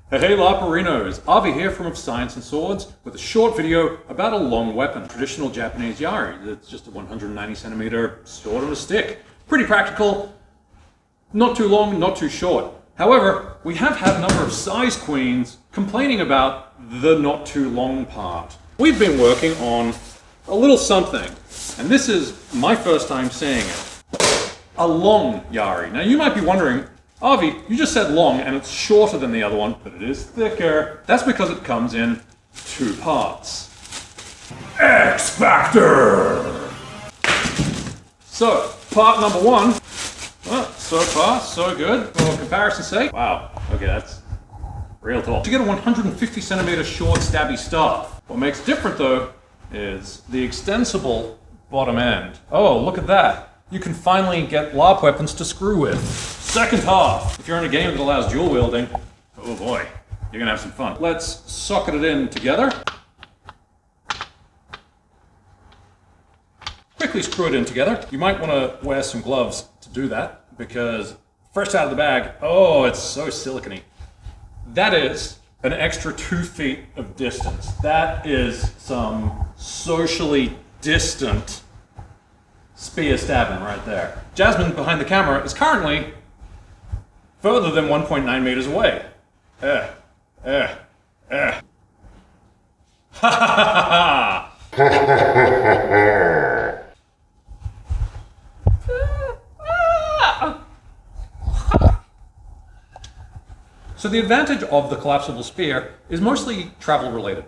Hey LARPerinos, Avi here from Of Science and Swords with a short video about a long weapon, traditional Japanese Yari. It's just a 190 centimeter sword on a stick. Pretty practical, not too long, not too short. However, we have had a number of size queens complaining about the not too long part. We've been working on a little something, and this is my first time saying it. A long Yari. Now you might be wondering, Avi, you just said long and it's shorter than the other one, but it is thicker. That's because it comes in two parts. X Factor! So, part number one, well, so far, so good. For comparison's sake, wow, okay, that's real tall. To get a 150 centimeter short stabby staff. What makes it different though, is the extensible bottom end. Oh, look at that. You can finally get LARP weapons to screw with. Second half. If you're in a game that allows dual wielding, oh boy, you're gonna have some fun. Let's socket it in together. Quickly screw it in together. You might want to wear some gloves to do that, because first out of the bag, oh, it's so silicone-y. That is an extra 2 feet of distance. That is some socially distant spear stabbing right there. Jasmine behind the camera is currently further than 1.9 meters away. Ha ha ha ha. So the advantage of the collapsible spear is mostly travel related.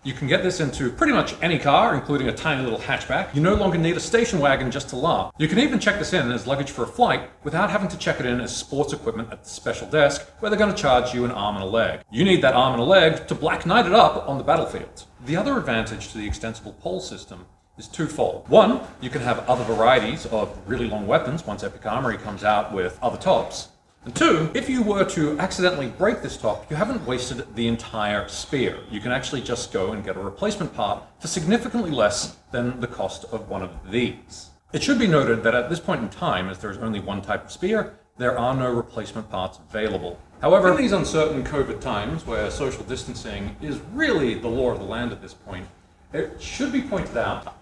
You can get this into pretty much any car, including a tiny little hatchback. You no longer need a station wagon just to LARP. You can even check this in as luggage for a flight without having to check it in as sports equipment at the special desk where they're going to charge you an arm and a leg. You need that arm and a leg to Black Knight it up on the battlefield. The other advantage to the extensible pole system is twofold. One, you can have other varieties of really long weapons once Epic Armoury comes out with other tops. And two, if you were to accidentally break this top, you haven't wasted the entire spear. You can actually just go and get a replacement part for significantly less than the cost of one of these. It should be noted that at this point in time, as there's only one type of spear, there are no replacement parts available. However, in these uncertain COVID times, where social distancing is really the law of the land at this point, it should be pointed out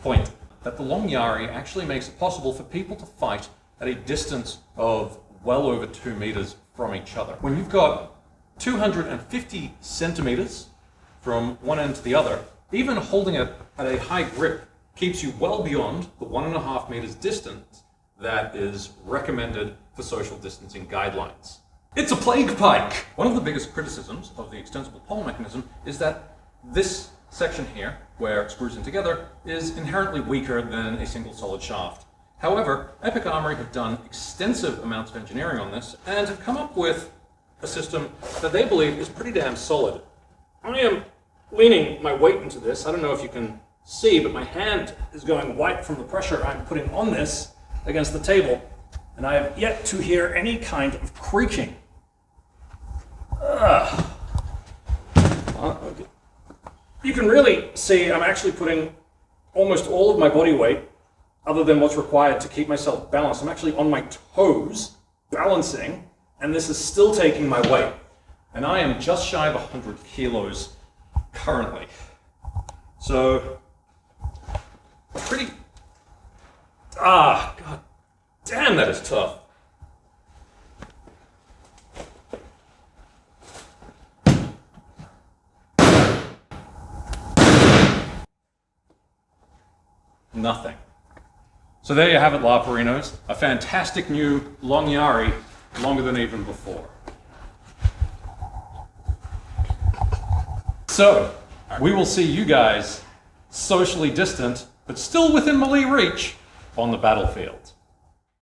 that the long Yari actually makes it possible for people to fight at a distance of well over 2 meters from each other. When you've got 250 centimeters from one end to the other, even holding it at a high grip keeps you well beyond the 1.5 meters distance that is recommended for social distancing guidelines. It's a plague pike! One of the biggest criticisms of the extensible pole mechanism is that this section here, where it screws in together, is inherently weaker than a single solid shaft. However, Epic Armoury have done extensive amounts of engineering on this and have come up with a system that they believe is pretty damn solid. I am leaning my weight into this. I don't know if you can see, but my hand is going white from the pressure I'm putting on this against the table, and I have yet to hear any kind of creaking. You can really see I'm actually putting almost all of my body weight, other than what's required to keep myself balanced. I'm actually on my toes, balancing, and this is still taking my weight. And I am just shy of 100 kilos currently. So, pretty, god damn, that is tough. Nothing. So there you have it, LARPerinos. A fantastic new long Yari, longer than even before. So, we will see you guys socially distant, but still within melee reach, on the battlefield.